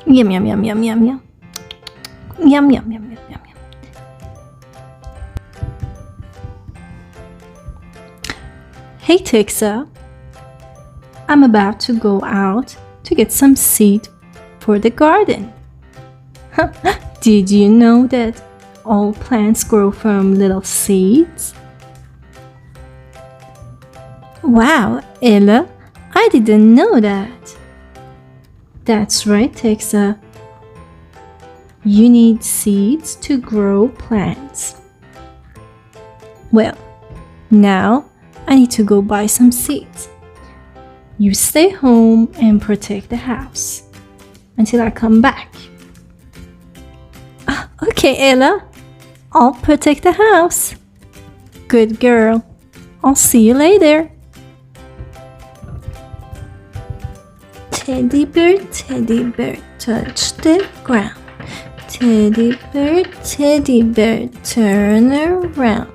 Yum, yum, yum, yum, yum, yum. Yum, yum, yum, yum, yum, yum. Hey, Texa. I'm about to go out to get some seed for the garden. Did you know that all plants grow from little seeds? Wow, Ella, I didn't know that. That's right, Texa. You need seeds to grow plants. Well, now I need to go buy some seeds. You stay home and protect the house until I come back. Okay, Ella. I'll protect the house. Good girl. I'll see you later. Teddy bear, touch the ground. Teddy bear, turn around.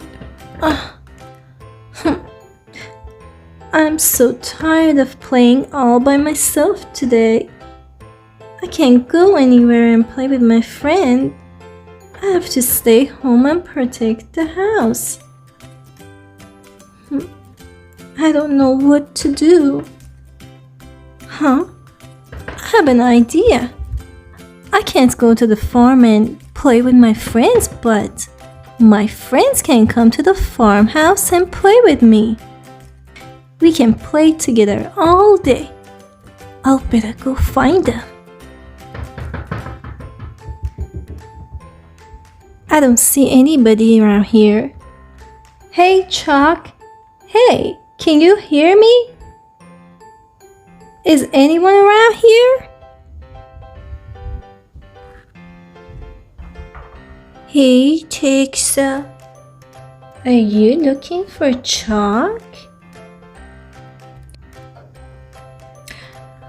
I'm so tired of playing all by myself today. I can't go anywhere and play with my friend. I have to stay home and protect the house. I don't know what to do. I have an idea. I can't go to the farm and play with my friends, but my friends can come to the farmhouse and play with me. We can play together all day. I'll better go find them. I don't see anybody around here. Hey, Chuck. Hey, can you hear me? Is anyone around here? Hey, Texa. Are you looking for Chuck?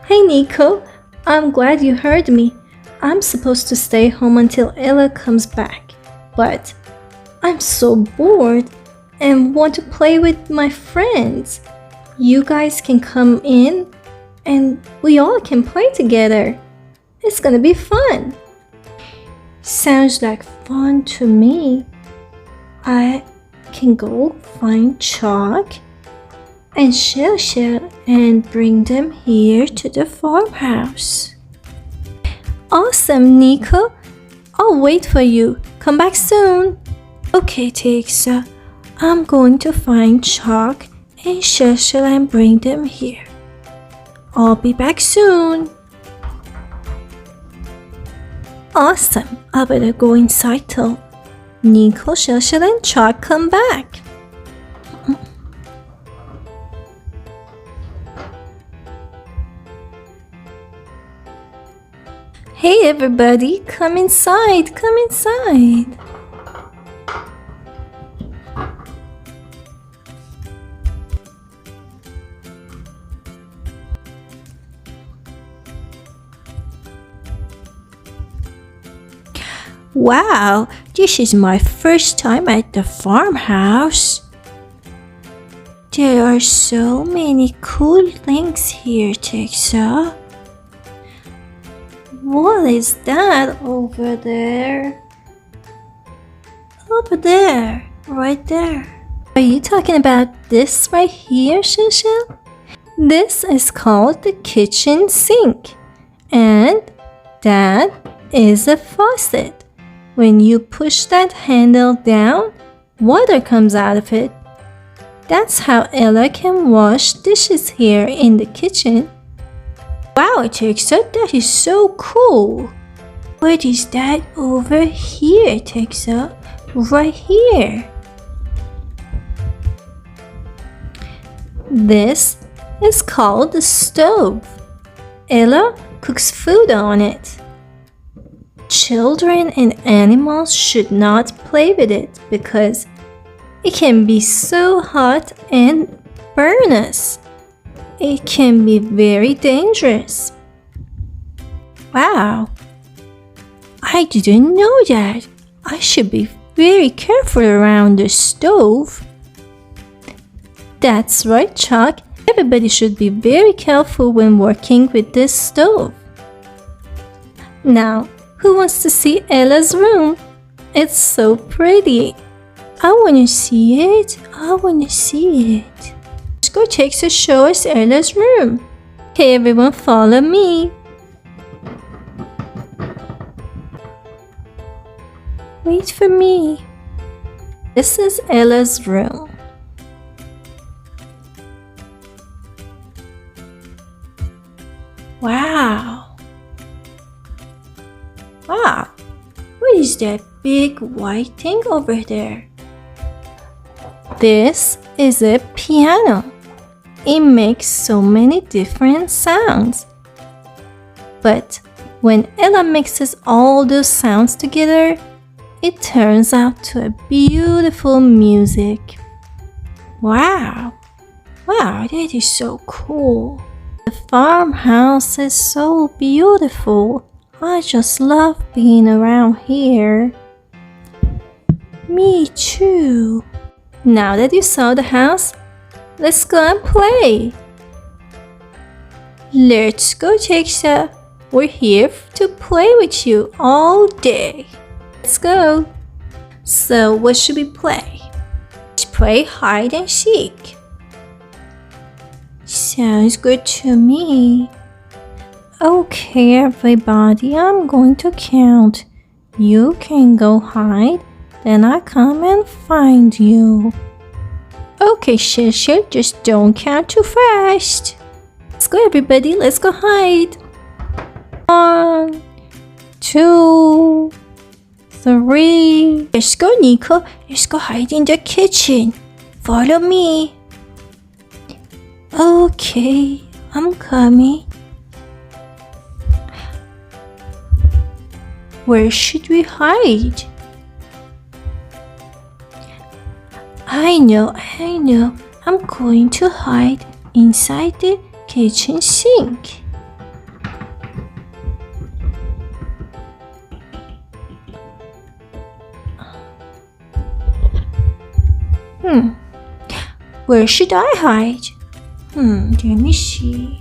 Hey, Niko. I'm glad you heard me. I'm supposed to stay home until Ella comes back. But I'm so bored and want to play with my friends. You guys can come in and we all can play together. It's gonna be fun. Sounds like fun to me. I can go find Chuck and Shell and bring them here to the farmhouse. Awesome, Niko. I'll wait for you. Come back soon. Okay, Texa. I'm going to find Chuck and Shell and bring them here. I'll be back soon. Awesome. I better go inside till Niko, Shell and Chuck come back. Hey everybody, come inside, come inside. Wow, this is my first time at the farmhouse. There are so many cool things here, Texa. What is that over there? Over there, right there. Are you talking about this right here, Shell? This is called the kitchen sink. And that is a faucet. When you push that handle down, water comes out of it. That's how Ella can wash dishes here in the kitchen. Wow, Texa, that is so cool. What is that over here, Texa? Right here. This is called the stove. Ella cooks food on it. Children and animals should not play with it because it can be so hot and burn us. It can be very dangerous. Wow, I didn't know that. I should be very careful around the stove. That's right, Chuck. Everybody should be very careful when working with this stove. Now, who wants to see Ella's room? It's so pretty. I want to see it. I want to see it. Let's go Texa show us Ella's room. Okay, everyone, follow me. Wait for me. This is Ella's room. Wow. Wow. What is that big white thing over there? This is a piano. It makes so many different sounds. But when Ella mixes all those sounds together, it turns out to a beautiful music. Wow. Wow, that is so cool. The farmhouse is so beautiful. I just love being around here. Me too. Now that you saw the house, let's go and play. Let's go, Texa. We're here to play with you all day. Let's go. So what should we play? Let's play hide and seek. Sounds good to me. Okay, everybody, I'm going to count. You can go hide, then I come and find you. Okay, Shell, just don't count too fast. Let's go, everybody, let's go hide. 1, 2, 3. Let's go, Niko. Let's go hide in the kitchen. Follow me. Okay, I'm coming. Where should we hide? I know. I'm going to hide inside the kitchen sink. Where should I hide? Let me see.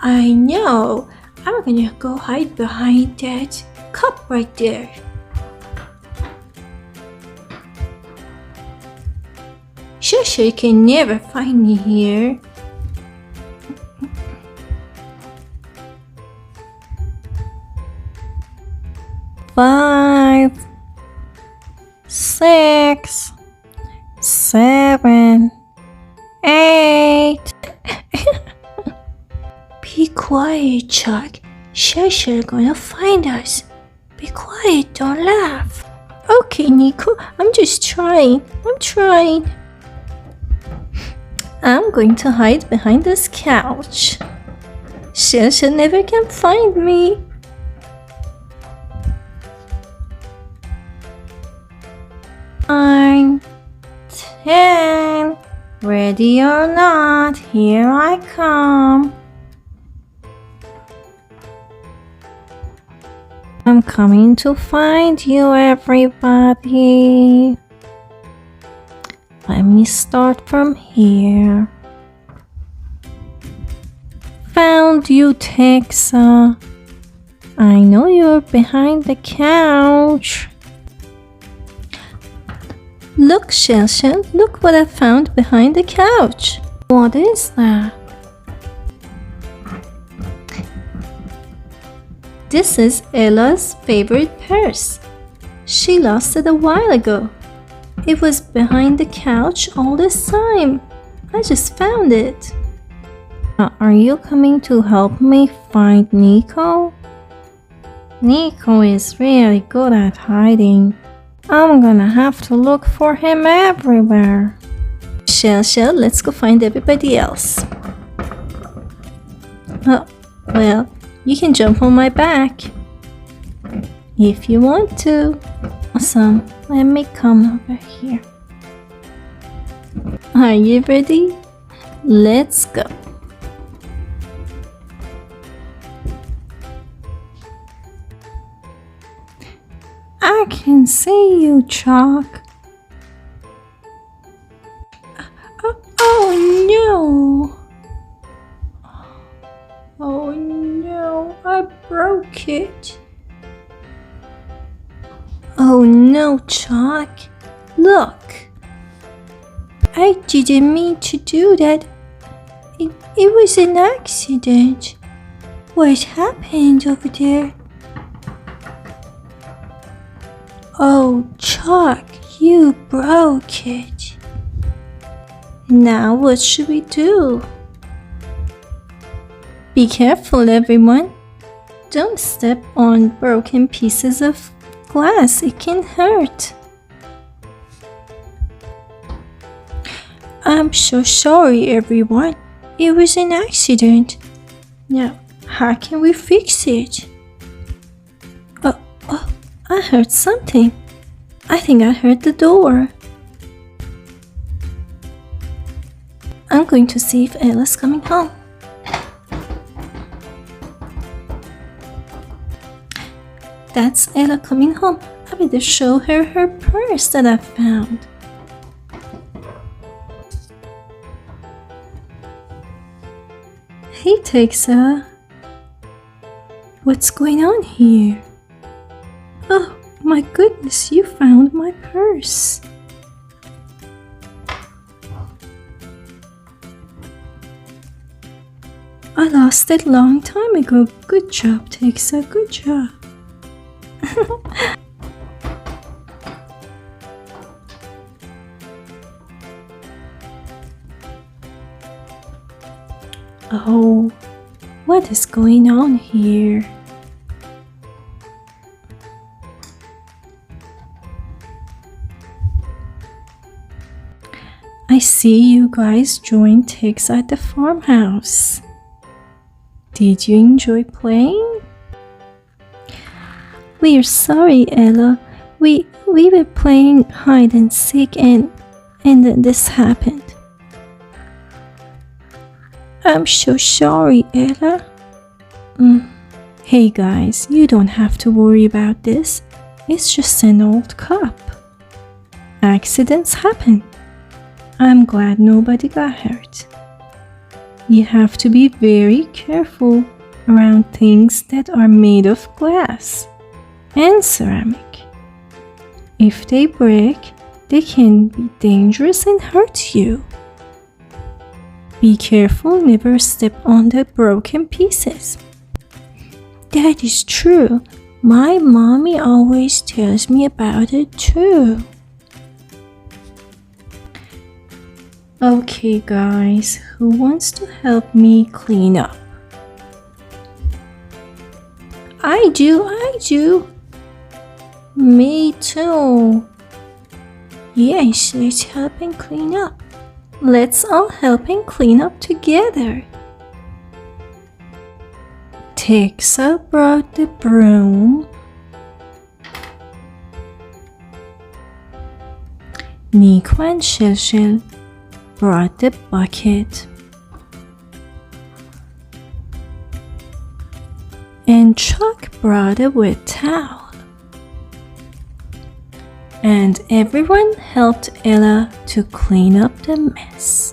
I know. I'm gonna go hide behind that cup right there. Shasha can never find me here. Five, 6, 7, 8. Be quiet, Chuck. Shasha's gonna find us. Be quiet, don't laugh. Okay, Niko, I'm just trying. I'm going to hide behind this couch. Shasha never can find me. 9, 10. Ready or not, here I come. I'm coming to find you, everybody. Let me start from here. Found you, Texa. I know you're behind the couch. Look, Shell, look what I found behind the couch. What is that? This is Ella's favorite purse. She lost it a while ago. It was behind the couch all this time. I just found it. Are you coming to help me find Niko? Niko is really good at hiding. I'm gonna have to look for him everywhere. Shell, let's go find everybody else. Oh, well, you can jump on my back if you want to. Awesome, let me come over here. Are you ready? Let's go. I can see you, Chalk. Oh no! it. Oh no, Chuck. Look. I didn't mean to do that. It was an accident. What happened over there? Oh, Chuck, you broke it. Now what should we do? Be careful, everyone. Don't step on broken pieces of glass. It can hurt. I'm so sorry, everyone. It was an accident. Now, how can we fix it? Oh, I heard something. I think I heard the door. I'm going to see if Ella's coming home. That's Ella coming home. I better show her her purse that I found. Hey, Texa. What's going on here? Oh my goodness, you found my purse. I lost it long time ago. Good job, Texa. Good job. Oh, what is going on here? I see you guys joined Texa at the farmhouse. Did you enjoy playing? We're sorry, Ella. We were playing hide and seek and then this happened. I'm so sorry, Ella. Hey guys, you don't have to worry about this. It's just an old cup. Accidents happen. I'm glad nobody got hurt. You have to be very careful around things that are made of glass and ceramic. If they break, they can be dangerous and hurt you. Be careful, never step on the broken pieces. That is true. My mommy always tells me about it too. Okay guys, who wants to help me clean up? I do. Me too. Yes, let's help and clean up. Let's all help and clean up together. Texa brought the broom. Niko and Shell brought the bucket. And Chuck brought a wet towel. And everyone helped Ella to clean up the mess.